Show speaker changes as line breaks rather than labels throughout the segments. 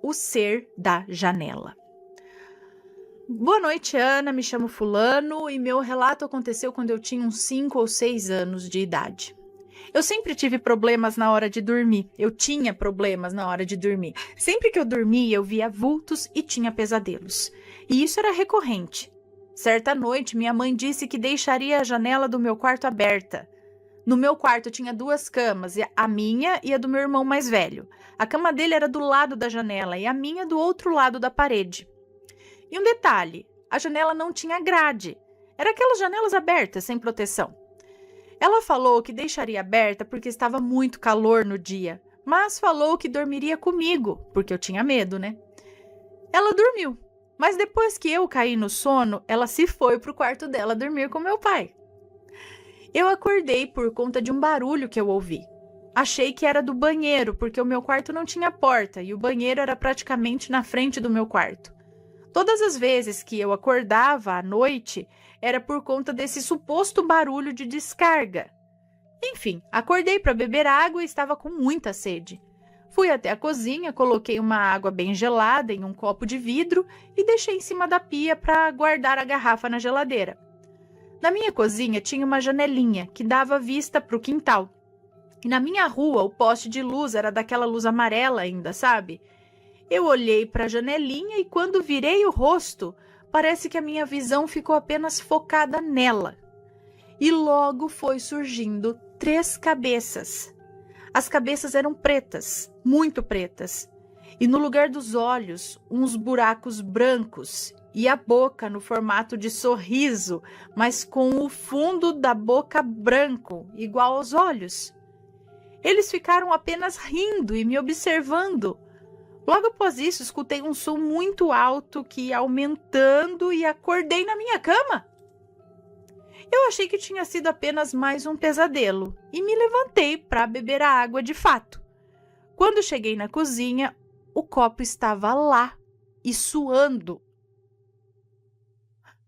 O Ser da Janela. Boa noite, Ana. Me chamo Fulano e meu relato aconteceu quando eu tinha uns 5 ou 6 anos de idade. Eu sempre tive problemas na hora de dormir. Eu tinha problemas na hora de dormir. Sempre que eu dormia, eu via vultos e tinha pesadelos. E isso era recorrente. Certa noite, minha mãe disse que deixaria a janela do meu quarto aberta. No meu quarto tinha 2 camas, a minha e a do meu irmão mais velho. A cama dele era do lado da janela e a minha do outro lado da parede. E um detalhe, a janela não tinha grade. Era aquelas janelas abertas, sem proteção. Ela falou que deixaria aberta porque estava muito calor no dia, mas falou que dormiria comigo, porque eu tinha medo, né? Ela dormiu, mas depois que eu caí no sono, ela se foi para o quarto dela dormir com meu pai. Eu acordei por conta de um barulho que eu ouvi. Achei que era do banheiro, porque o meu quarto não tinha porta e o banheiro era praticamente na frente do meu quarto. Todas as vezes que eu acordava à noite, era por conta desse suposto barulho de descarga. Enfim, acordei para beber água e estava com muita sede. Fui até a cozinha, coloquei uma água bem gelada em um copo de vidro e deixei em cima da pia para guardar a garrafa na geladeira. Na minha cozinha tinha uma janelinha que dava vista para o quintal. E na minha rua o poste de luz era daquela luz amarela ainda, sabe? Eu olhei para a janelinha e quando virei o rosto, parece que a minha visão ficou apenas focada nela. E logo foi surgindo 3 cabeças. As cabeças eram pretas, muito pretas. E no lugar dos olhos, uns buracos brancos. E a boca no formato de sorriso, mas com o fundo da boca branco, igual aos olhos. Eles ficaram apenas rindo e me observando. Logo após isso, escutei um som muito alto que ia aumentando e acordei na minha cama. Eu achei que tinha sido apenas mais um pesadelo e me levantei para beber a água de fato. Quando cheguei na cozinha, o copo estava lá e suando.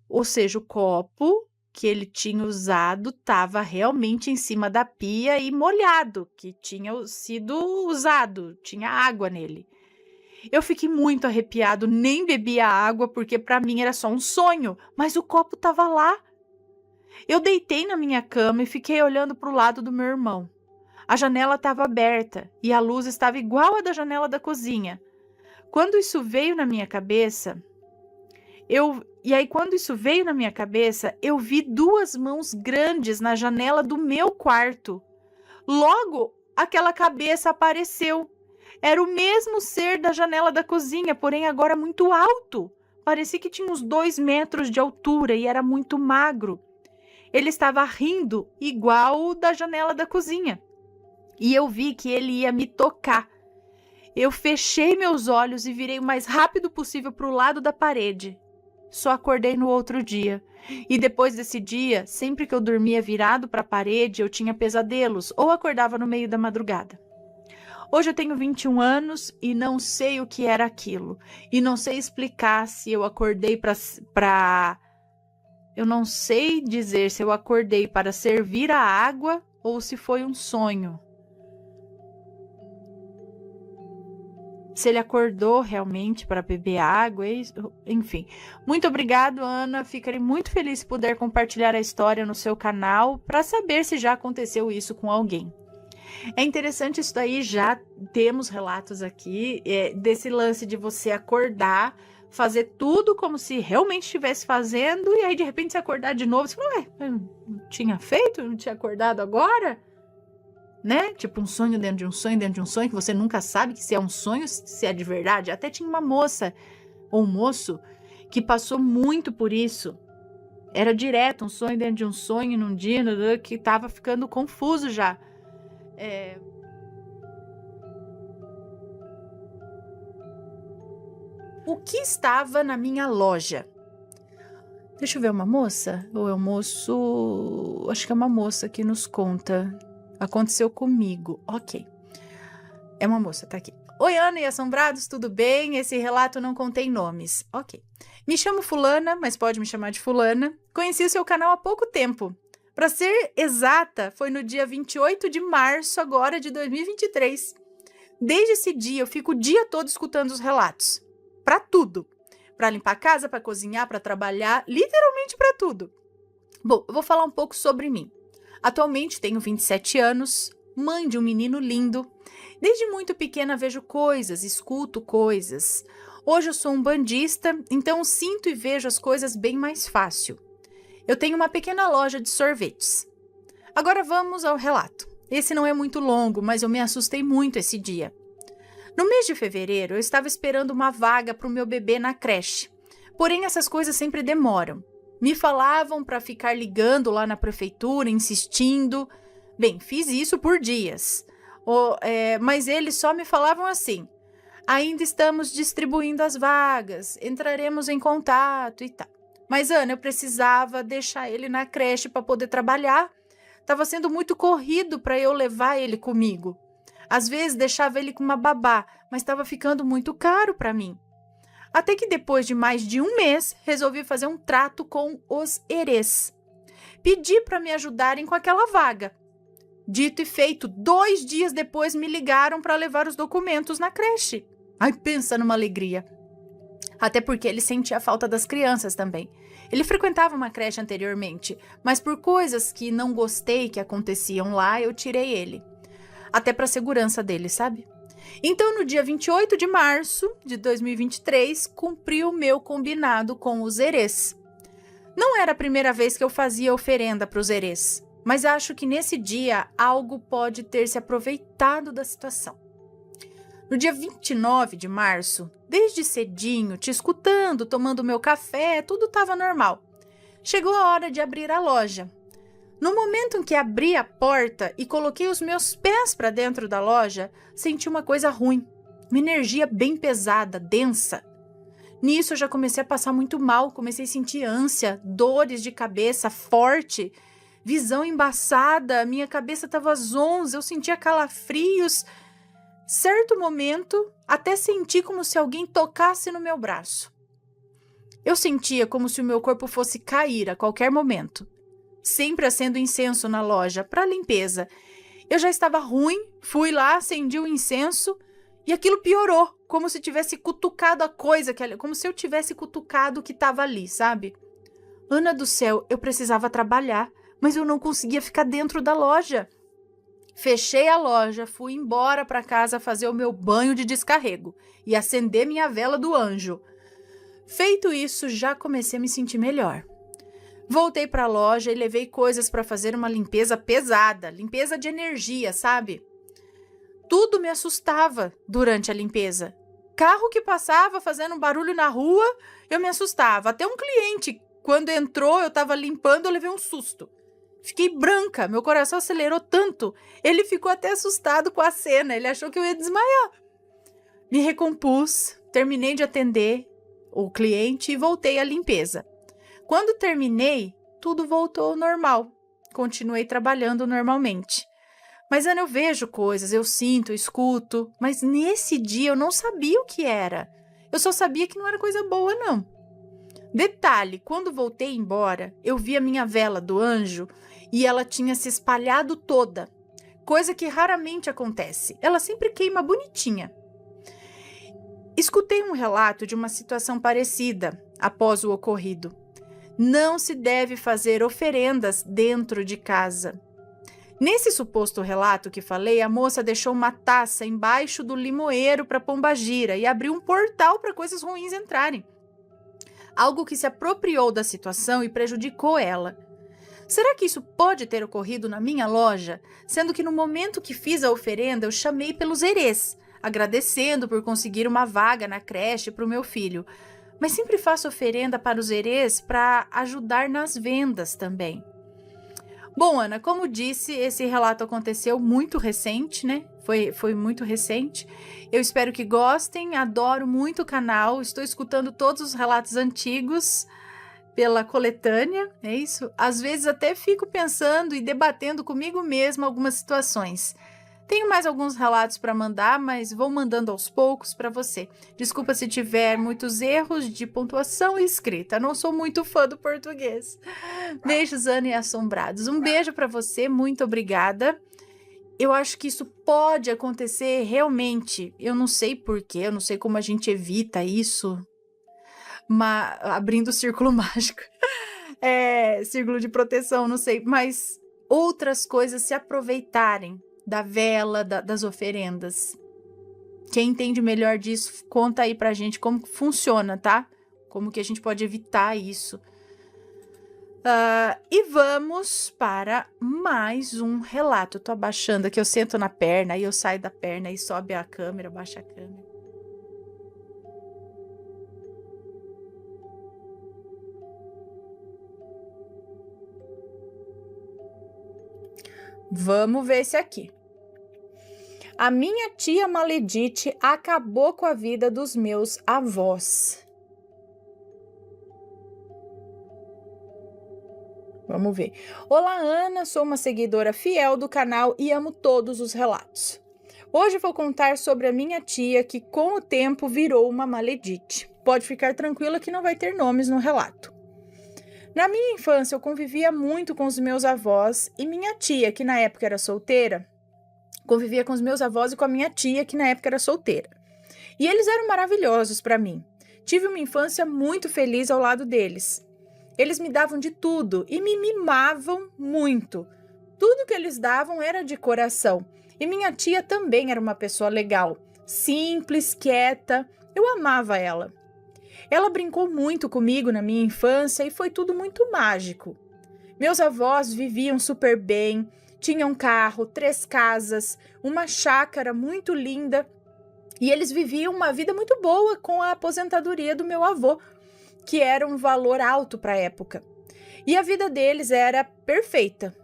Ou seja, o copo que ele tinha usado estava realmente em cima da pia e molhado, que tinha sido usado, tinha água nele. Eu fiquei muito arrepiado, nem bebi a água porque para mim era só um sonho, mas o copo estava lá. Eu deitei na minha cama e fiquei olhando para o lado do meu irmão. A janela estava aberta e a luz estava igual à da janela da cozinha. Quando isso veio na minha cabeça, eu vi 2 mãos grandes na janela do meu quarto. Logo, aquela cabeça apareceu. Era o mesmo ser da janela da cozinha, porém agora muito alto. Parecia que tinha uns 2 metros de altura e era muito magro. Ele estava rindo igual o da janela da cozinha. E eu vi que ele ia me tocar. Eu fechei meus olhos e virei o mais rápido possível para o lado da parede. Só acordei no outro dia. E depois desse dia, sempre que eu dormia virado para a parede, eu tinha pesadelos ou acordava no meio da madrugada. Hoje eu tenho 21 anos e não sei o que era aquilo. E não sei explicar se eu acordei Eu não sei dizer se eu acordei para servir a água ou se foi um sonho. Se ele acordou realmente para beber água, enfim. Muito obrigado, Ana. Ficarei muito feliz se puder compartilhar a história no seu canal para saber se já aconteceu isso com alguém. É interessante isso daí, já temos relatos aqui desse lance de você acordar, fazer tudo como se realmente estivesse fazendo e aí de repente se acordar de novo, você fala, ué, eu não tinha feito, eu não tinha acordado agora? Né? Tipo um sonho dentro de um sonho, dentro de um sonho, que você nunca sabe se é um sonho, se é de verdade. Até tinha uma moça ou um moço que passou muito por isso. Era direto um sonho dentro de um sonho num dia que estava ficando confuso já. O que estava na minha loja? Deixa eu ver, uma moça? Ou é um moço? Acho que é uma moça que nos conta. Aconteceu comigo. Ok. É uma moça, tá aqui. Oi, Ana e assombrados, tudo bem? Esse relato não contém nomes. Ok. Me chamo Fulana, mas pode me chamar de Fulana. Conheci o seu canal há pouco tempo. Para ser exata, foi no dia 28 de março agora de 2023. Desde esse dia, eu fico o dia todo escutando os relatos. Para tudo. Para limpar a casa, para cozinhar, para trabalhar, literalmente para tudo. Bom, eu vou falar um pouco sobre mim. Atualmente tenho 27 anos, mãe de um menino lindo. Desde muito pequena vejo coisas, escuto coisas. Hoje eu sou um bandista, então sinto e vejo as coisas bem mais fácil. Eu tenho uma pequena loja de sorvetes. Agora vamos ao relato. Esse não é muito longo, mas eu me assustei muito esse dia. No mês de fevereiro, eu estava esperando uma vaga para o meu bebê na creche. Porém, essas coisas sempre demoram. Me falavam para ficar ligando lá na prefeitura, insistindo. Bem, fiz isso por dias. Mas eles só me falavam assim: ainda estamos distribuindo as vagas, entraremos em contato e tal. Mas, Ana, eu precisava deixar ele na creche para poder trabalhar. Estava sendo muito corrido para eu levar ele comigo. Às vezes deixava ele com uma babá, mas estava ficando muito caro para mim. Até que depois de mais de um mês, resolvi fazer um trato com os herês. Pedi para me ajudarem com aquela vaga. Dito e feito, 2 dias depois me ligaram para levar os documentos na creche. Ai, pensa numa alegria. Até porque ele sentia a falta das crianças também. Ele frequentava uma creche anteriormente, mas por coisas que não gostei que aconteciam lá, eu tirei ele. Até para a segurança dele, sabe? Então, no dia 28 de março de 2023, cumpri o meu combinado com os herês. Não era a primeira vez que eu fazia oferenda para os herês, mas acho que nesse dia algo pode ter se aproveitado da situação. No dia 29 de março, desde cedinho, te escutando, tomando meu café, tudo estava normal. Chegou a hora de abrir a loja. No momento em que abri a porta e coloquei os meus pés para dentro da loja, senti uma coisa ruim, uma energia bem pesada, densa. Nisso eu já comecei a passar muito mal, comecei a sentir ânsia, dores de cabeça forte, visão embaçada, minha cabeça estava zonza, eu sentia calafrios. Certo momento, até senti como se alguém tocasse no meu braço. Eu sentia como se o meu corpo fosse cair a qualquer momento. Sempre acendo incenso na loja para limpeza. Eu já estava ruim, fui lá, acendi o incenso e aquilo piorou, como se tivesse cutucado a coisa, como se eu tivesse cutucado o que estava ali, sabe? Ana do céu, eu precisava trabalhar, mas eu não conseguia ficar dentro da loja. Fechei a loja, fui embora para casa fazer o meu banho de descarrego e acender minha vela do anjo. Feito isso, já comecei a me sentir melhor. Voltei para a loja e levei coisas para fazer uma limpeza pesada, limpeza de energia, sabe? Tudo me assustava durante a limpeza. Carro que passava fazendo um barulho na rua, eu me assustava. Até um cliente, quando entrou, eu estava limpando, eu levei um susto. Fiquei branca, meu coração acelerou tanto. Ele ficou até assustado com a cena, ele achou que eu ia desmaiar. Me recompus, terminei de atender o cliente e voltei à limpeza. Quando terminei, tudo voltou ao normal. Continuei trabalhando normalmente. Mas, Ana, eu vejo coisas, eu sinto, escuto, mas nesse dia eu não sabia o que era. Eu só sabia que não era coisa boa, não. Detalhe, quando voltei embora, eu vi a minha vela do anjo e ela tinha se espalhado toda, coisa que raramente acontece. Ela sempre queima bonitinha. Escutei um relato de uma situação parecida após o ocorrido. Não se deve fazer oferendas dentro de casa. Nesse suposto relato que falei, a moça deixou uma taça embaixo do limoeiro para pombagira e abriu um portal para coisas ruins entrarem. Algo que se apropriou da situação e prejudicou ela. Será que isso pode ter ocorrido na minha loja? Sendo que no momento que fiz a oferenda, eu chamei pelos herês, agradecendo por conseguir uma vaga na creche para o meu filho. Mas sempre faço oferenda para os herês para ajudar nas vendas também. Bom, Ana, como disse, esse relato aconteceu muito recente, né? Foi muito recente. Eu espero que gostem, adoro muito o canal, estou escutando todos os relatos antigos pela coletânea, é isso? Às vezes até fico pensando e debatendo comigo mesma algumas situações. Tenho mais alguns relatos para mandar, mas vou mandando aos poucos para você. Desculpa se tiver muitos erros de pontuação e escrita. Não sou muito fã do português. Beijos, Ana e Assombrados. Um beijo para você, muito obrigada. eu acho que isso pode acontecer realmente. Eu não sei porquê, eu não sei como a gente evita isso, mas abrindo o círculo mágico. Círculo de proteção, não sei, mas outras coisas se aproveitarem da vela, das oferendas. Quem entende melhor disso, conta aí pra gente como funciona, tá? Como que a gente pode evitar isso. E vamos para mais um relato. Eu tô abaixando aqui, eu sento na perna, aí eu saio da perna e sobe a câmera, baixa a câmera. Vamos ver esse aqui. A minha tia Maledite acabou com a vida dos meus avós. Vamos ver. Olá, Ana, sou uma seguidora fiel do canal e amo todos os relatos. Hoje vou contar sobre a minha tia que com o tempo virou uma maledite. Pode ficar tranquila que não vai ter nomes no relato. Na minha infância eu convivia muito com os meus avós e minha tia, que na época era solteira, convivia com os meus avós e com a minha tia, que na época era solteira. E eles eram maravilhosos para mim. Tive uma infância muito feliz ao lado deles. Eles me davam de tudo e me mimavam muito. Tudo que eles davam era de coração. E minha tia também era uma pessoa legal, simples, quieta. Eu amava ela. Ela brincou muito comigo na minha infância e foi tudo muito mágico. Meus avós viviam super bem, tinham carro, 3 casas, uma chácara muito linda e eles viviam uma vida muito boa com a aposentadoria do meu avô, que era um valor alto para a época. E a vida deles era perfeita,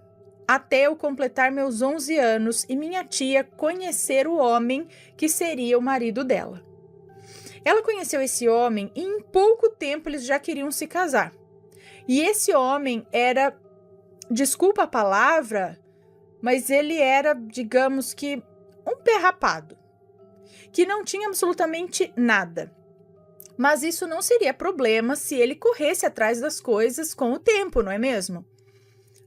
até eu completar meus 11 anos e minha tia conhecer o homem que seria o marido dela. Ela conheceu esse homem e em pouco tempo eles já queriam se casar. E esse homem era, desculpa a palavra, mas ele era, digamos que, um pé rapado, que não tinha absolutamente nada. Mas isso não seria problema se ele corresse atrás das coisas com o tempo, não é mesmo?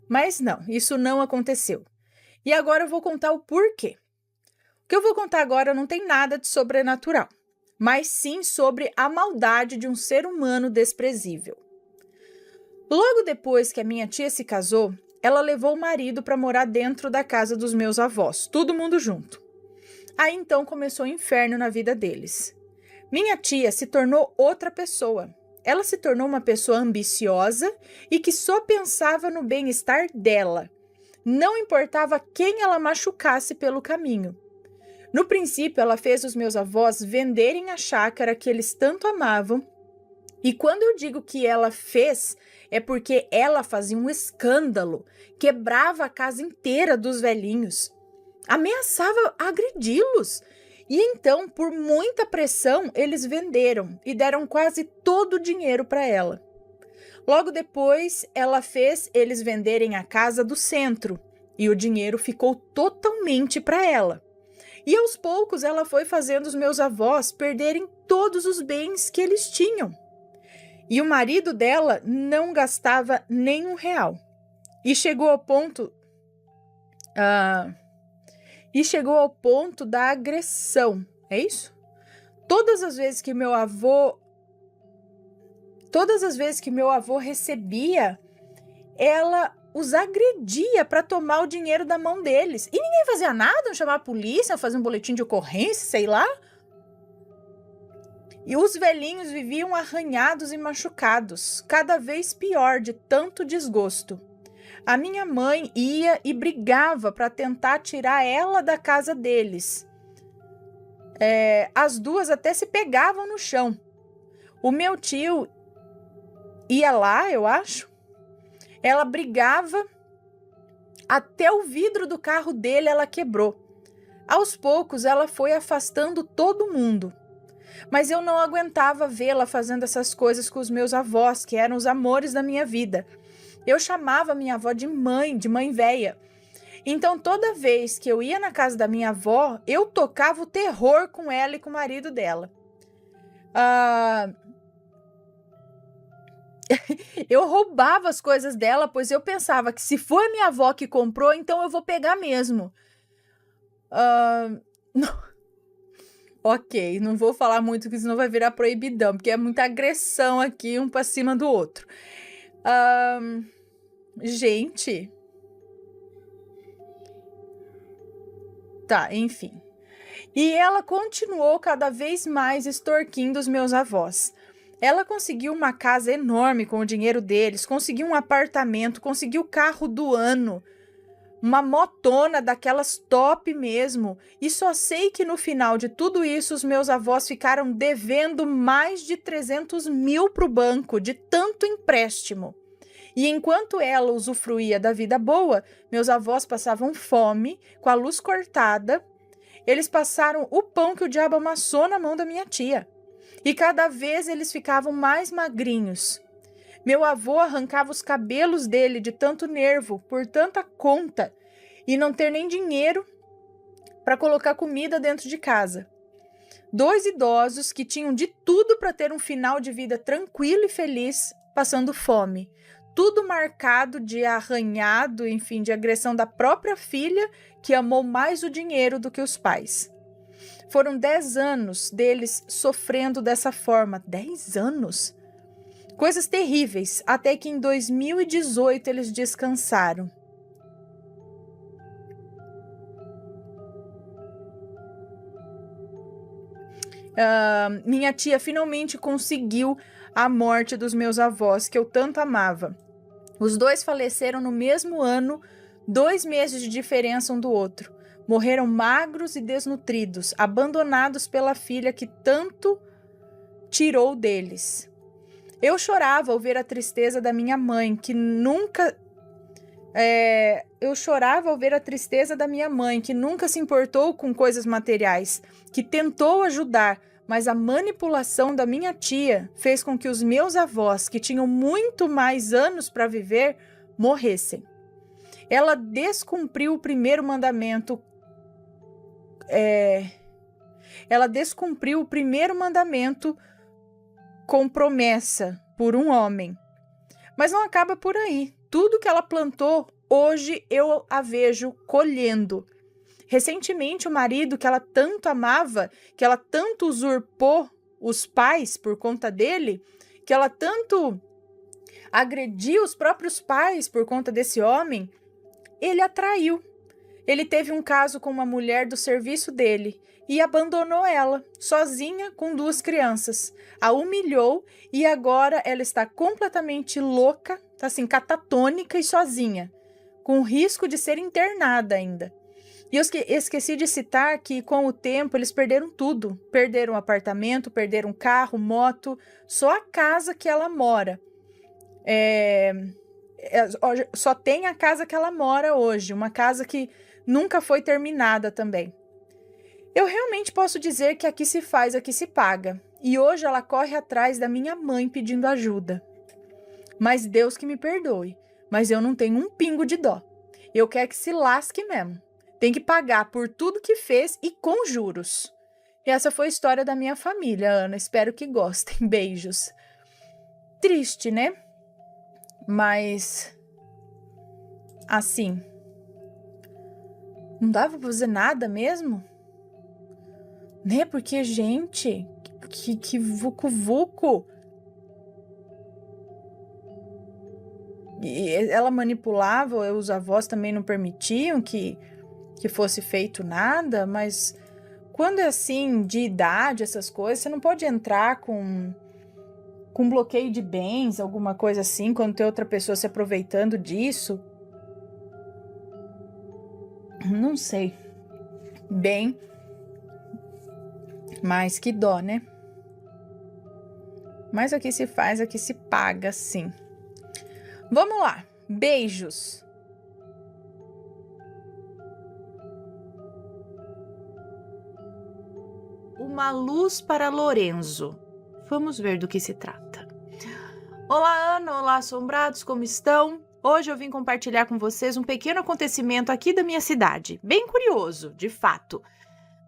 Mas não, isso não aconteceu. E agora eu vou contar o porquê. O que eu vou contar agora não tem nada de sobrenatural, mas sim sobre a maldade de um ser humano desprezível. Logo depois que a minha tia se casou, ela levou o marido para morar dentro da casa dos meus avós, todo mundo junto. Aí então começou o inferno na vida deles. Minha tia se tornou outra pessoa. Ela se tornou uma pessoa ambiciosa e que só pensava no bem-estar dela. Não importava quem ela machucasse pelo caminho. No princípio, ela fez os meus avós venderem a chácara que eles tanto amavam. E quando eu digo que ela fez, é porque ela fazia um escândalo, quebrava a casa inteira dos velhinhos, ameaçava agredi-los. E então, por muita pressão, eles venderam e deram quase todo o dinheiro para ela. Logo depois, ela fez eles venderem a casa do centro e o dinheiro ficou totalmente para ela. E aos poucos, ela foi fazendo os meus avós perderem todos os bens que eles tinham. E o marido dela não gastava nem R$1. E chegou ao ponto da agressão, é isso? Todas as vezes que meu avô recebia, ela os agredia para tomar o dinheiro da mão deles. E ninguém fazia nada, não chamava a polícia, fazia um boletim de ocorrência, sei lá. E os velhinhos viviam arranhados e machucados, cada vez pior de tanto desgosto. A minha mãe ia e brigava para tentar tirar ela da casa deles. As duas até se pegavam no chão. O meu tio ia lá, eu acho. Ela brigava, até o vidro do carro dele ela quebrou. Aos poucos ela foi afastando todo mundo. Mas eu não aguentava vê-la fazendo essas coisas com os meus avós, que eram os amores da minha vida. Eu chamava minha avó de mãe véia. Então, toda vez que eu ia na casa da minha avó, eu tocava o terror com ela e com o marido dela. Eu roubava as coisas dela, pois eu pensava que se foi a minha avó que comprou, então eu vou pegar mesmo. Ok, não vou falar muito, porque senão vai virar proibidão, porque é muita agressão aqui, um pra cima do outro. Gente. Tá, enfim. E ela continuou cada vez mais extorquindo os meus avós. Ela conseguiu uma casa enorme com o dinheiro deles, conseguiu um apartamento, conseguiu o carro do ano, uma motona daquelas top mesmo. E só sei que no final de tudo isso, os meus avós ficaram devendo mais de 300 mil para o banco, de tanto empréstimo. E enquanto ela usufruía da vida boa, meus avós passavam fome, com a luz cortada. Eles passaram o pão que o diabo amassou na mão da minha tia. E cada vez eles ficavam mais magrinhos. Meu avô arrancava os cabelos dele de tanto nervo, por tanta conta, e não ter nem dinheiro para colocar comida dentro de casa. 2 idosos que tinham de tudo para ter um final de vida tranquilo e feliz, passando fome. Tudo marcado de arranhado, enfim, de agressão da própria filha, que amou mais o dinheiro do que os pais. Foram 10 anos deles sofrendo dessa forma. 10 anos? Coisas terríveis, até que em 2018 eles descansaram. Minha tia finalmente conseguiu a morte dos meus avós, que eu tanto amava. Os 2 faleceram no mesmo ano, 2 meses de diferença um do outro. Morreram magros e desnutridos, abandonados pela filha que tanto tirou deles. Eu chorava ao ver a tristeza da minha mãe, que nunca se importou com coisas materiais, que tentou ajudar, mas a manipulação da minha tia fez com que os meus avós, que tinham muito mais anos para viver, morressem. Ela descumpriu o primeiro mandamento. Com promessa por um homem. Mas não acaba por aí. Tudo que ela plantou, hoje eu a vejo colhendo. Recentemente, o marido que ela tanto amava, que ela tanto usurpou os pais por conta dele, que ela tanto agrediu os próprios pais por conta desse homem, ele a traiu. Ele teve um caso com uma mulher do serviço dele e abandonou ela, sozinha com 2 crianças. A humilhou e agora ela está completamente louca, tá assim, catatônica e sozinha, com risco de ser internada ainda. E eu esqueci de citar que com o tempo eles perderam tudo. Perderam apartamento, perderam carro, moto, só a casa que ela mora. Só tem a casa que ela mora hoje, uma casa que nunca foi terminada também. Eu realmente posso dizer que aqui se faz, aqui se paga. E hoje ela corre atrás da minha mãe pedindo ajuda. Mas Deus que me perdoe, mas eu não tenho um pingo de dó. Eu quero que se lasque mesmo. Tem que pagar por tudo que fez e com juros. E essa foi a história da minha família, Ana. Espero que gostem. Beijos. Triste, né? Mas, assim, não dava pra fazer nada mesmo? Né? Porque, gente, que vucu-vucu. E ela manipulava, os avós também não permitiam que fosse feito nada, mas quando é assim, de idade, essas coisas, você não pode entrar com bloqueio de bens, alguma coisa assim, quando tem outra pessoa se aproveitando disso. Não sei. Bem, mas que dó, né? Mas aqui se faz, aqui se paga, sim. Vamos lá. Beijos. Uma luz para Lorenzo. Vamos ver do que se trata. Olá, Ana. Olá, assombrados. Como estão? Hoje eu vim compartilhar com vocês um pequeno acontecimento aqui da minha cidade. Bem curioso, de fato.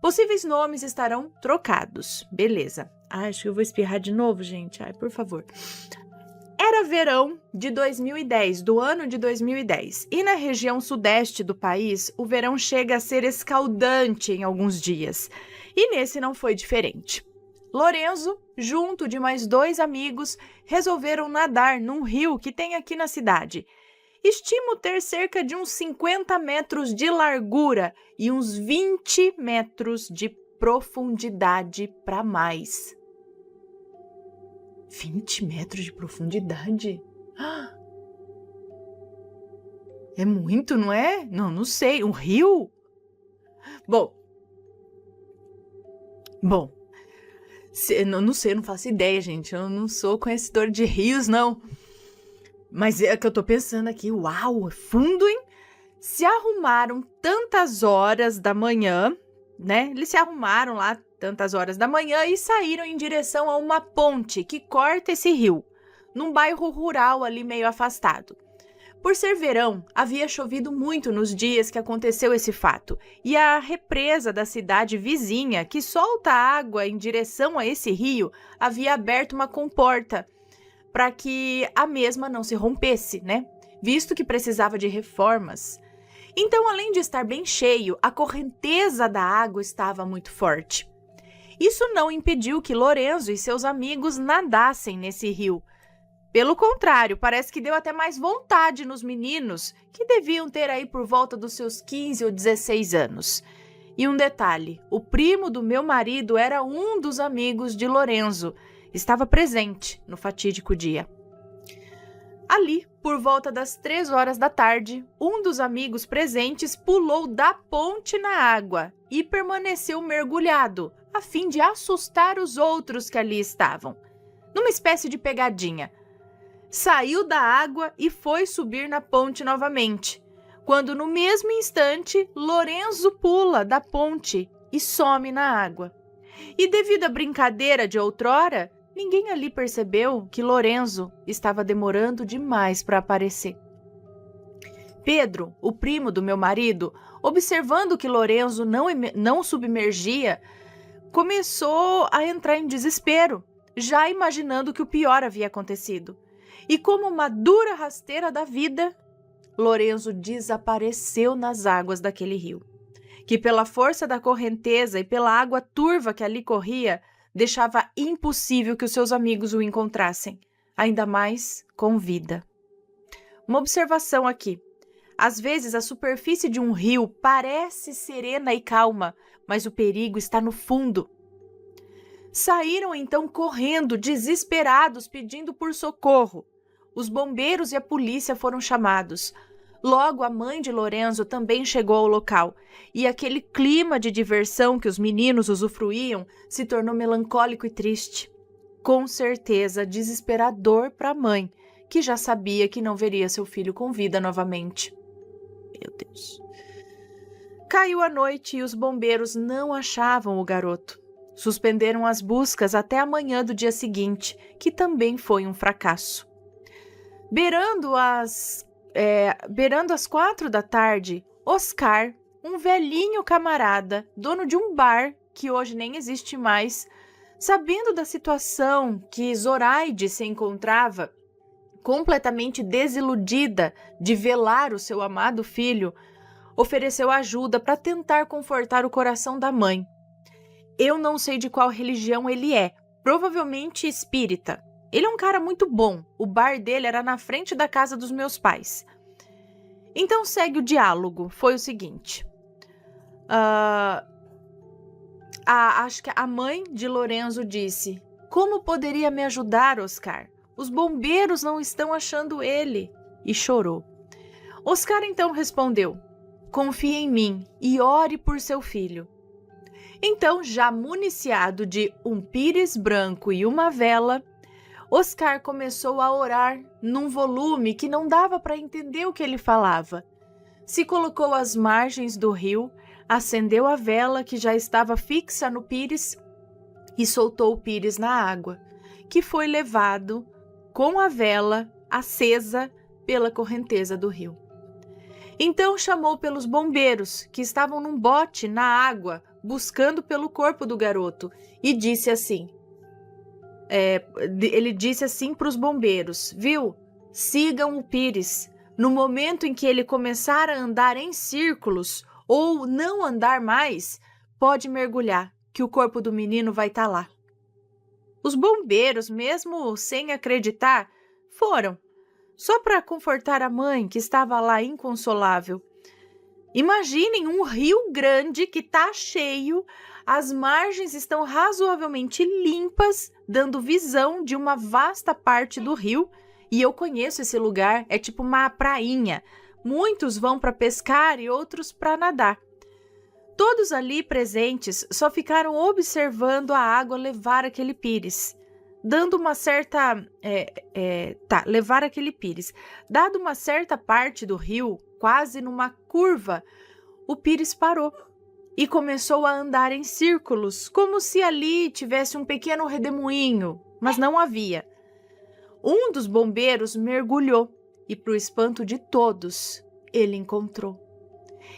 Possíveis nomes estarão trocados. Beleza. Acho que eu vou espirrar de novo, gente. Ai, por favor. Era verão de 2010, do ano de 2010, e na região sudeste do país, o verão chega a ser escaldante em alguns dias, e nesse não foi diferente. Lorenzo, junto de mais 2 amigos, resolveram nadar num rio que tem aqui na cidade. Estimo ter cerca de uns 50 metros de largura e uns 20 metros de profundidade para mais. 20 metros de profundidade? É muito, não é? Não sei. Um rio? Bom, não sei, eu não faço ideia, gente. Eu não sou conhecedor de rios, não. Mas é que eu tô pensando aqui. Uau, fundo, hein? Se arrumaram tantas horas da manhã, né? Eles se arrumaram lá tantas horas da manhã e saíram em direção a uma ponte que corta esse rio, num bairro rural ali meio afastado. Por ser verão, havia chovido muito nos dias que aconteceu esse fato, e a represa da cidade vizinha, que solta água em direção a esse rio, havia aberto uma comporta para que a mesma não se rompesse, né? Visto que precisava de reformas. Então, além de estar bem cheio, a correnteza da água estava muito forte. Isso não impediu que Lorenzo e seus amigos nadassem nesse rio. Pelo contrário, parece que deu até mais vontade nos meninos, que deviam ter aí por volta dos seus 15 ou 16 anos. E um detalhe, o primo do meu marido era um dos amigos de Lorenzo, estava presente no fatídico dia. Ali, por volta das 3 horas da tarde, um dos amigos presentes pulou da ponte na água e permaneceu mergulhado, a fim de assustar os outros que ali estavam. Numa espécie de pegadinha. Saiu da água e foi subir na ponte novamente, quando no mesmo instante Lorenzo pula da ponte e some na água. E devido à brincadeira de outrora, ninguém ali percebeu que Lorenzo estava demorando demais para aparecer. Pedro, o primo do meu marido, observando que Lorenzo não submergia, começou a entrar em desespero, já imaginando que o pior havia acontecido. E como uma dura rasteira da vida, Lorenzo desapareceu nas águas daquele rio, que pela força da correnteza e pela água turva que ali corria, deixava impossível que os seus amigos o encontrassem, ainda mais com vida. Uma observação aqui. Às vezes a superfície de um rio parece serena e calma, mas o perigo está no fundo. Saíram então correndo, desesperados, pedindo por socorro. Os bombeiros e a polícia foram chamados. Logo, a mãe de Lorenzo também chegou ao local, e aquele clima de diversão que os meninos usufruíam se tornou melancólico e triste. Com certeza, desesperador para a mãe, que já sabia que não veria seu filho com vida novamente. Meu Deus. Caiu a noite e os bombeiros não achavam o garoto. Suspenderam as buscas até a manhã do dia seguinte, que também foi um fracasso. Beirando as 4 da tarde, Oscar, um velhinho camarada, dono de um bar que hoje nem existe mais, sabendo da situação que Zoraide se encontrava, completamente desiludida de velar o seu amado filho, ofereceu ajuda para tentar confortar o coração da mãe. Eu não sei de qual religião ele é, provavelmente espírita. Ele é um cara muito bom, o bar dele era na frente da casa dos meus pais. Então segue o diálogo, foi o seguinte. Acho que a mãe de Lorenzo disse: "Como poderia me ajudar, Oscar? Os bombeiros não estão achando ele." E chorou. Oscar então respondeu: "Confie em mim e ore por seu filho." Então, já municiado de um pires branco e uma vela, Oscar começou a orar num volume que não dava para entender o que ele falava. Se colocou às margens do rio, acendeu a vela que já estava fixa no pires e soltou o pires na água, que foi levado com a vela acesa pela correnteza do rio. Então chamou pelos bombeiros, que estavam num bote na água, buscando pelo corpo do garoto, e disse assim: Ele disse assim para os bombeiros, viu? Sigam o Pires. No momento em que ele começar a andar em círculos ou não andar mais, pode mergulhar, que o corpo do menino vai estar lá. Os bombeiros, mesmo sem acreditar, foram, só para confortar a mãe que estava lá inconsolável. Imaginem um rio grande que está cheio, as margens estão razoavelmente limpas, dando visão de uma vasta parte do rio. E eu conheço esse lugar, é tipo uma prainha. Muitos vão para pescar e outros para nadar. Todos ali presentes só ficaram observando a água levar aquele Pires. Dado uma certa parte do rio, quase numa curva, o Pires parou e começou a andar em círculos, como se ali tivesse um pequeno redemoinho, mas não havia. Um dos bombeiros mergulhou e, para o espanto de todos, ele encontrou.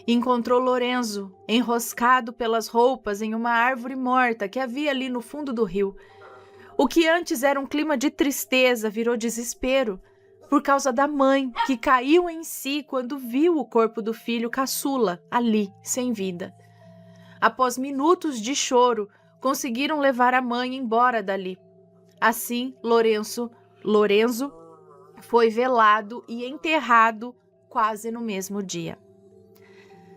Encontrou Lorenzo, enroscado pelas roupas em uma árvore morta que havia ali no fundo do rio. O que antes era um clima de tristeza virou desespero, por causa da mãe, que caiu em si quando viu o corpo do filho caçula, ali, sem vida. Após minutos de choro, conseguiram levar a mãe embora dali. Assim, Lorenzo foi velado e enterrado quase no mesmo dia.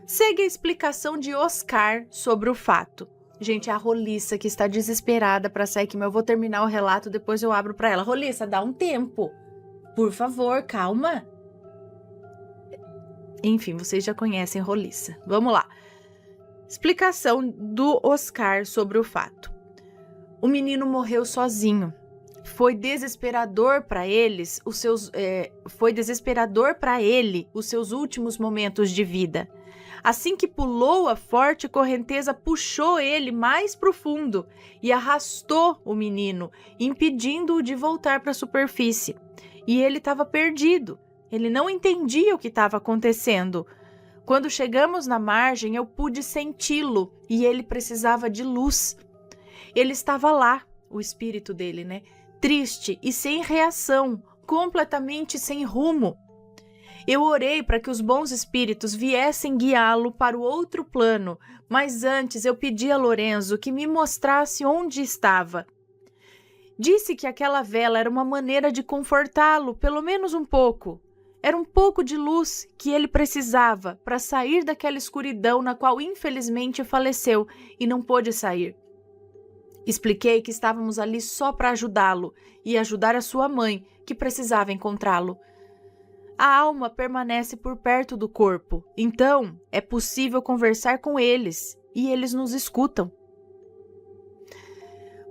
Segue a explicação de Oscar sobre o fato. Gente, é a Roliça que está desesperada para sair aqui, mas eu vou terminar o relato, depois eu abro para ela. Roliça, dá um tempo. Por favor, calma. Enfim, vocês já conhecem Roliça. Vamos lá. Explicação do Oscar sobre o fato. O menino morreu sozinho. Foi desesperador para ele os seus últimos momentos de vida. Assim que pulou, a forte correnteza puxou ele mais profundo e arrastou o menino, impedindo-o de voltar para a superfície. E ele estava perdido. Ele não entendia o que estava acontecendo. Quando chegamos na margem, eu pude senti-lo e ele precisava de luz. Ele estava lá, o espírito dele, né? Triste e sem reação, completamente sem rumo. Eu orei para que os bons espíritos viessem guiá-lo para o outro plano, mas antes eu pedi a Lorenzo que me mostrasse onde estava. Disse que aquela vela era uma maneira de confortá-lo, pelo menos um pouco. Era um pouco de luz que ele precisava para sair daquela escuridão na qual infelizmente faleceu e não pôde sair. Expliquei que estávamos ali só para ajudá-lo e ajudar a sua mãe, que precisava encontrá-lo. A alma permanece por perto do corpo, então é possível conversar com eles e eles nos escutam.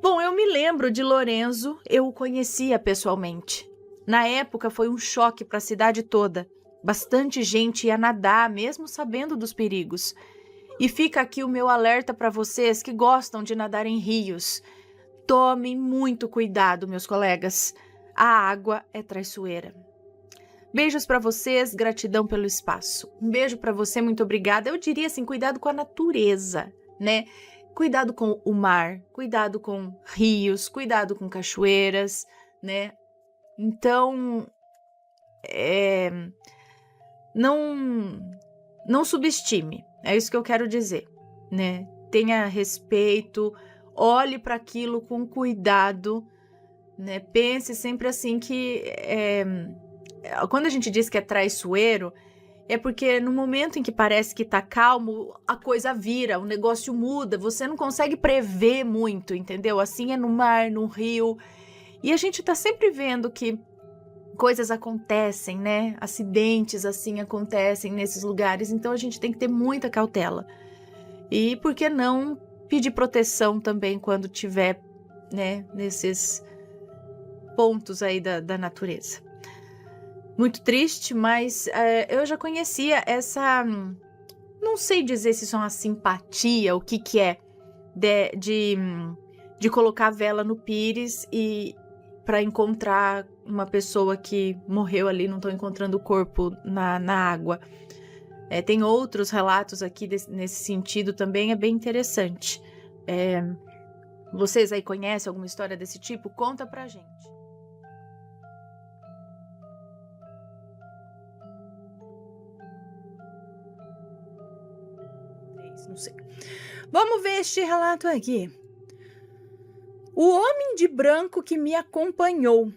Bom, eu me lembro de Lorenzo, eu o conhecia pessoalmente. Na época foi um choque para a cidade toda. Bastante gente ia nadar, mesmo sabendo dos perigos. E fica aqui o meu alerta para vocês que gostam de nadar em rios. Tomem muito cuidado, meus colegas. A água é traiçoeira. Beijos para vocês, gratidão pelo espaço. Um beijo para você, muito obrigada. Eu diria assim, cuidado com a natureza, né? Cuidado com o mar, cuidado com rios, cuidado com cachoeiras, né? Então, não subestime, é isso que eu quero dizer, né? Tenha respeito, olhe para aquilo com cuidado, né? Pense sempre assim que quando a gente diz que é traiçoeiro, é porque no momento em que parece que tá calmo, a coisa vira, o negócio muda, você não consegue prever muito, entendeu? Assim é no mar, no rio. E a gente tá sempre vendo que coisas acontecem, né? Acidentes assim acontecem nesses lugares, então a gente tem que ter muita cautela. E por que não pedir proteção também quando tiver, né, nesses pontos aí da natureza. Muito triste, mas eu já conhecia essa... Não sei dizer se isso é uma simpatia, o que é, de colocar a vela no pires e para encontrar uma pessoa que morreu ali, não estou encontrando o corpo na água. Tem outros relatos aqui nesse sentido também, é bem interessante. Vocês aí conhecem alguma história desse tipo? Conta pra gente. Não sei. Vamos ver este relato aqui. O homem de branco que me acompanhou.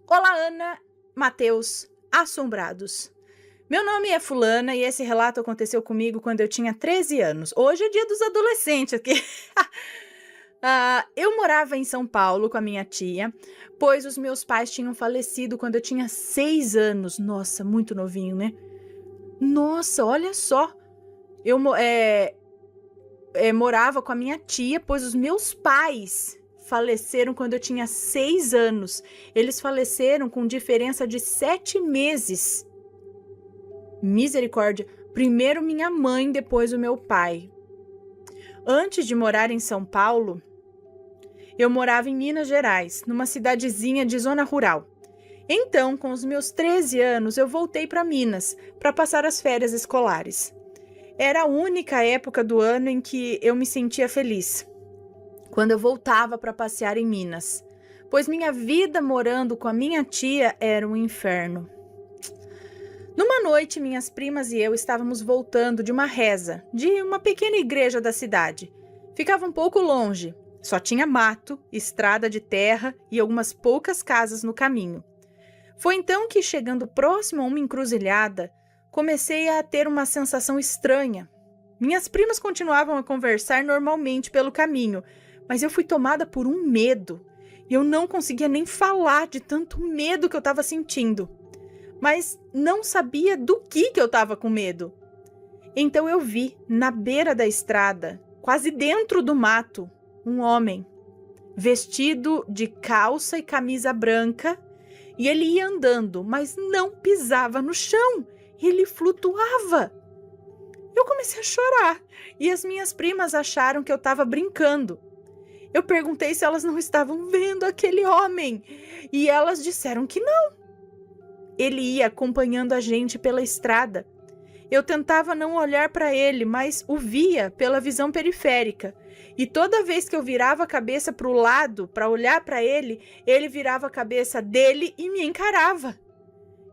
Olá, Ana, Matheus, assombrados. Meu nome é Fulana e esse relato aconteceu comigo quando eu tinha 13 anos. Hoje é dia dos adolescentes aqui. Eu morava em São Paulo com a minha tia, pois os meus pais tinham falecido quando eu tinha 6 anos. Nossa, muito novinho, né? Nossa, olha só. Eu morava com a minha tia, pois os meus pais faleceram quando eu tinha 6 anos. Eles faleceram com diferença de 7 meses. Misericórdia. Primeiro minha mãe, depois o meu pai. Antes de morar em São Paulo, eu morava em Minas Gerais, numa cidadezinha de zona rural. Então, com os meus 13 anos, eu voltei para Minas para passar as férias escolares. Era a única época do ano em que eu me sentia feliz, quando eu voltava para passear em Minas, pois minha vida morando com a minha tia era um inferno. Numa noite, minhas primas e eu estávamos voltando de uma reza, de uma pequena igreja da cidade. Ficava um pouco longe, só tinha mato, estrada de terra e algumas poucas casas no caminho. Foi então que, chegando próximo a uma encruzilhada, comecei a ter uma sensação estranha. Minhas primas continuavam a conversar normalmente pelo caminho, mas eu fui tomada por um medo. E eu não conseguia nem falar de tanto medo que eu estava sentindo. Mas não sabia do que eu estava com medo. Então eu vi, na beira da estrada, quase dentro do mato, um homem, vestido de calça e camisa branca, e ele ia andando, mas não pisava no chão. Ele flutuava. Eu comecei a chorar e as minhas primas acharam que eu estava brincando. Eu perguntei se elas não estavam vendo aquele homem e elas disseram que não. Ele ia acompanhando a gente pela estrada. Eu tentava não olhar para ele, mas o via pela visão periférica. E toda vez que eu virava a cabeça para o lado para olhar para ele, ele virava a cabeça dele e me encarava.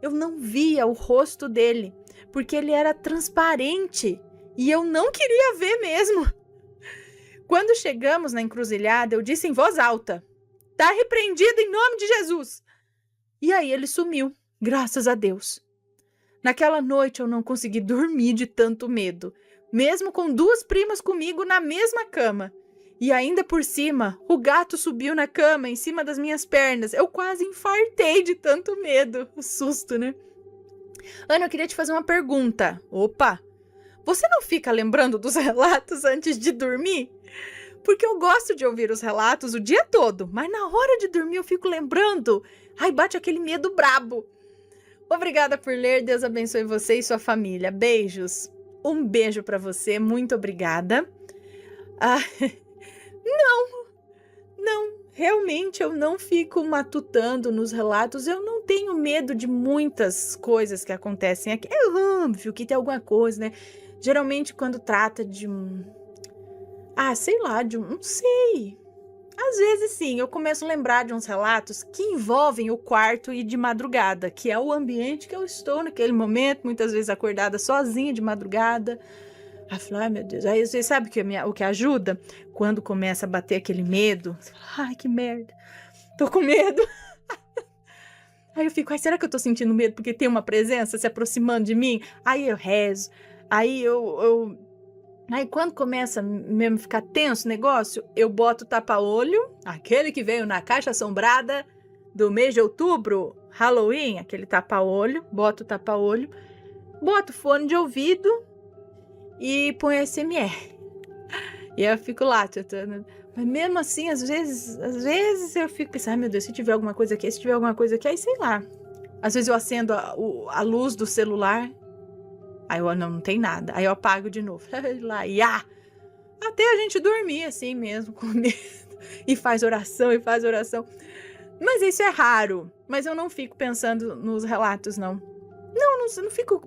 Eu não via o rosto dele, porque ele era transparente e eu não queria ver mesmo. Quando chegamos na encruzilhada, eu disse em voz alta: "Tá repreendido em nome de Jesus!" E aí ele sumiu, graças a Deus. Naquela noite eu não consegui dormir de tanto medo, mesmo com 2 primas comigo na mesma cama. E ainda por cima, o gato subiu na cama, em cima das minhas pernas. Eu quase infartei de tanto medo. O susto, né? Ana, eu queria te fazer uma pergunta. Opa! Você não fica lembrando dos relatos antes de dormir? Porque eu gosto de ouvir os relatos o dia todo, mas na hora de dormir eu fico lembrando. Ai, bate aquele medo brabo. Obrigada por ler. Deus abençoe você e sua família. Beijos. Um beijo pra você. Muito obrigada. Não, realmente eu não fico matutando nos relatos, eu não tenho medo de muitas coisas que acontecem aqui. É óbvio que tem alguma coisa, né? Geralmente quando trata de não sei. Às vezes sim, eu começo a lembrar de uns relatos que envolvem o quarto e de madrugada, que é o ambiente que eu estou naquele momento, muitas vezes acordada sozinha de madrugada. Aí eu falo, ai meu Deus, aí você sabe o que ajuda? Quando começa a bater aquele medo, você fala, ai que merda, tô com medo. Aí eu fico, ai será que eu tô sentindo medo porque tem uma presença se aproximando de mim? Aí eu rezo, aí aí quando começa mesmo a ficar tenso o negócio, eu boto o tapa-olho, aquele que veio na caixa assombrada do mês de outubro, Halloween, aquele tapa-olho, boto o tapa-olho, boto fone de ouvido e põe SMR. E eu fico lá tentando. Mas mesmo assim, às vezes eu fico pensando, ai meu Deus, se tiver alguma coisa aqui, aí sei lá. Às vezes eu acendo a luz do celular, aí eu não tem nada. Aí eu apago de novo. Lá, até a gente dormir assim mesmo, com medo. E faz oração. Mas isso é raro. Mas eu não fico pensando nos relatos, não. Não fico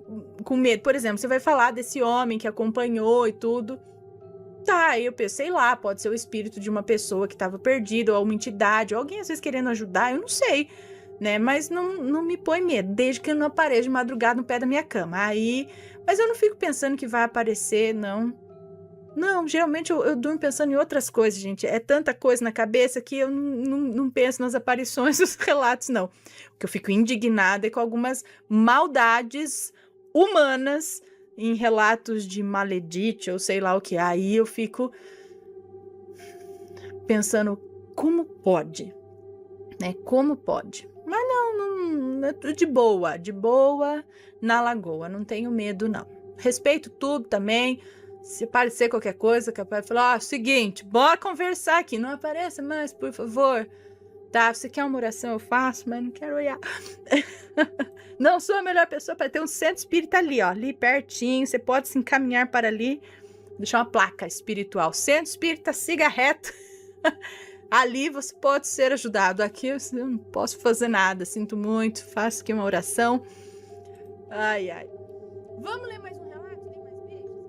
com medo. Por exemplo, você vai falar desse homem que acompanhou e tudo. Tá, eu pensei lá, pode ser o espírito de uma pessoa que estava perdida, ou uma entidade, ou alguém às vezes querendo ajudar, eu não sei, né? Mas não me põe medo, desde que não apareça de madrugada no pé da minha cama. Mas eu não fico pensando que vai aparecer, não. Não, geralmente eu durmo pensando em outras coisas, gente. É tanta coisa na cabeça que eu não penso nas aparições dos relatos, não. O que eu fico indignada é com algumas maldades humanas em relatos de maledite ou sei lá o que. Aí eu fico pensando, como pode? Né? Como pode? Mas não, de boa na lagoa, não tenho medo, não. Respeito tudo também. Se aparecer qualquer coisa, capaz de falar, seguinte, bora conversar aqui, não apareça mais, por favor. Tá, você quer uma oração, eu faço, mas não quero olhar. Não sou a melhor pessoa para ter um centro espírita ali, ó, ali pertinho, você pode se encaminhar para ali, deixar uma placa espiritual, centro espírita, siga reto. Ali você pode ser ajudado, aqui eu não posso fazer nada, sinto muito, faço aqui uma oração. Ai, ai. Vamos ler mais um relato? Tem mais beijos aqui?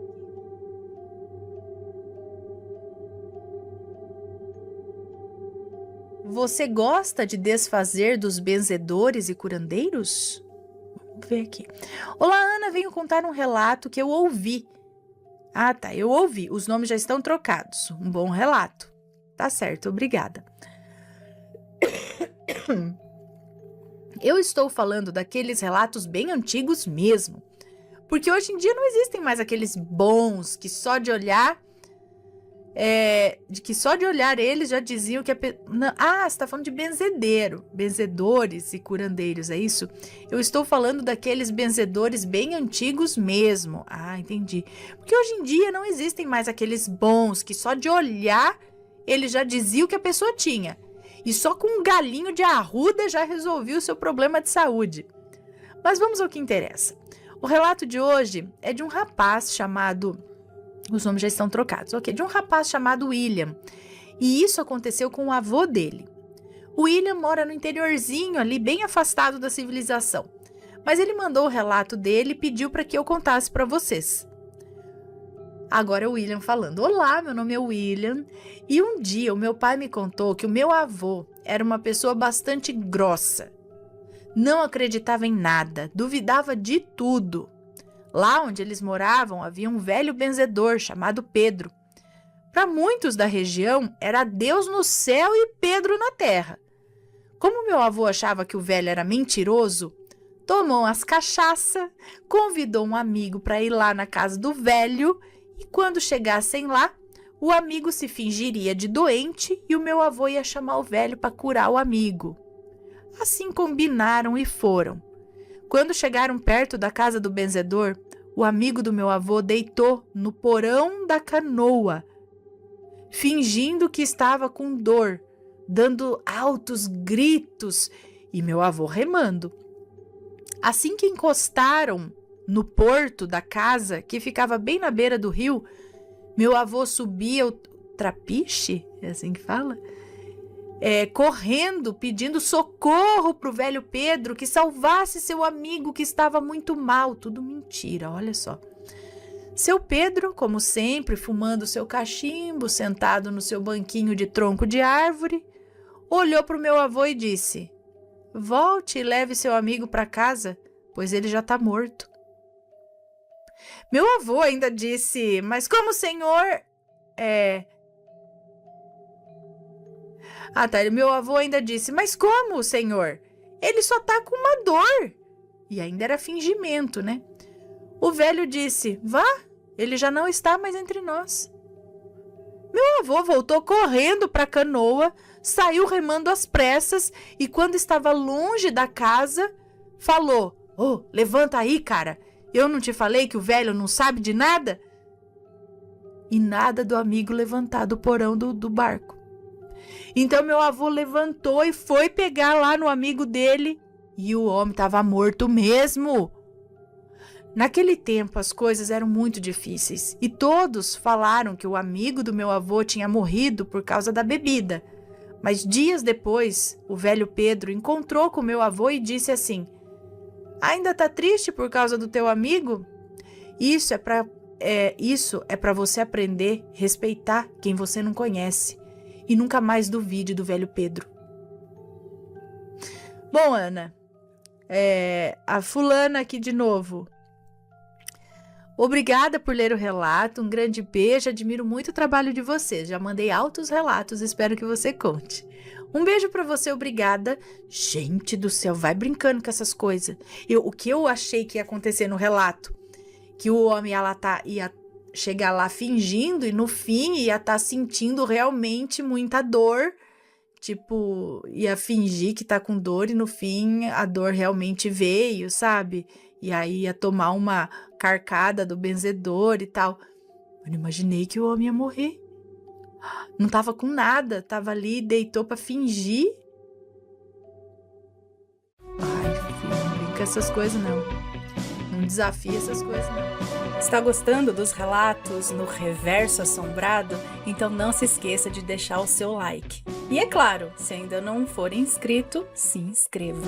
Você gosta de desfazer dos benzedores e curandeiros? Vamos ver aqui. Olá, Ana, venho contar um relato que eu ouvi. Ah, tá, eu ouvi. Os nomes já estão trocados. Um bom relato. Tá certo, obrigada. Eu estou falando daqueles relatos bem antigos mesmo. Porque hoje em dia não existem mais aqueles bons que só de olhar eles já diziam que você está falando de benzedores e curandeiros, é isso? Eu estou falando daqueles benzedores bem antigos mesmo. Ah, entendi. Porque hoje em dia não existem mais aqueles bons que só de olhar ele já dizia o que a pessoa tinha. E só com um galinho de arruda já resolvia o seu problema de saúde. Mas vamos ao que interessa. O relato de hoje é de um rapaz chamado... Os nomes já estão trocados, ok? De um rapaz chamado William. E isso aconteceu com o avô dele. O William mora no interiorzinho ali, bem afastado da civilização. Mas ele mandou o relato dele e pediu para que eu contasse para vocês. Agora é o William falando. Olá, meu nome é William. E um dia o meu pai me contou que o meu avô era uma pessoa bastante grossa. Não acreditava em nada, duvidava de tudo. Lá onde eles moravam havia um velho benzedor chamado Pedro. Para muitos da região, era Deus no céu e Pedro na terra. Como meu avô achava que o velho era mentiroso, tomou umas cachaça, convidou um amigo para ir lá na casa do velho e quando chegassem lá, o amigo se fingiria de doente e o meu avô ia chamar o velho para curar o amigo. Assim combinaram e foram. Quando chegaram perto da casa do benzedor, o amigo do meu avô deitou no porão da canoa, fingindo que estava com dor, dando altos gritos e meu avô remando. Assim que encostaram no porto da casa, que ficava bem na beira do rio, meu avô subia o trapiche, é assim que fala? Correndo, pedindo socorro para o velho Pedro, que salvasse seu amigo que estava muito mal. Tudo mentira, olha só. Seu Pedro, como sempre, fumando seu cachimbo, sentado no seu banquinho de tronco de árvore, olhou para o meu avô e disse: volte e leve seu amigo para casa, pois ele já está morto. Meu avô ainda disse: mas como o senhor... Meu avô ainda disse: mas como, senhor? Ele só tá com uma dor. E ainda era fingimento, né? O velho disse: vá, ele já não está mais entre nós. Meu avô voltou correndo para a canoa, saiu remando às pressas e quando estava longe da casa, falou: levanta aí, cara. Eu não te falei que o velho não sabe de nada? E nada do amigo levantar do porão do barco. Então meu avô levantou e foi pegar lá no amigo dele e o homem estava morto mesmo. Naquele tempo as coisas eram muito difíceis e todos falaram que o amigo do meu avô tinha morrido por causa da bebida. Mas dias depois, o velho Pedro encontrou com meu avô e disse assim: ainda tá triste por causa do teu amigo? Isso é para Isso é para você aprender a respeitar quem você não conhece e nunca mais duvide do velho Pedro. Bom, Ana, a fulana aqui de novo. Obrigada por ler o relato, um grande beijo, admiro muito o trabalho de vocês. Já mandei altos relatos, espero que você conte. Um beijo pra você, obrigada. Gente do céu, vai brincando com essas coisas. O que eu achei que ia acontecer no relato, que o homem ia chegar lá fingindo e no fim ia estar sentindo realmente muita dor. Tipo, ia fingir que tá com dor e no fim a dor realmente veio, sabe? E aí ia tomar uma carcada do benzedor e tal. Eu não imaginei que o homem ia morrer. Não tava com nada, tava ali, deitou pra fingir. Ai, filho, não brinca essas coisas não. Não desafia essas coisas não. Está gostando dos relatos no Reverso Assombrado? Então não se esqueça de deixar o seu like. E é claro, se ainda não for inscrito, se inscreva.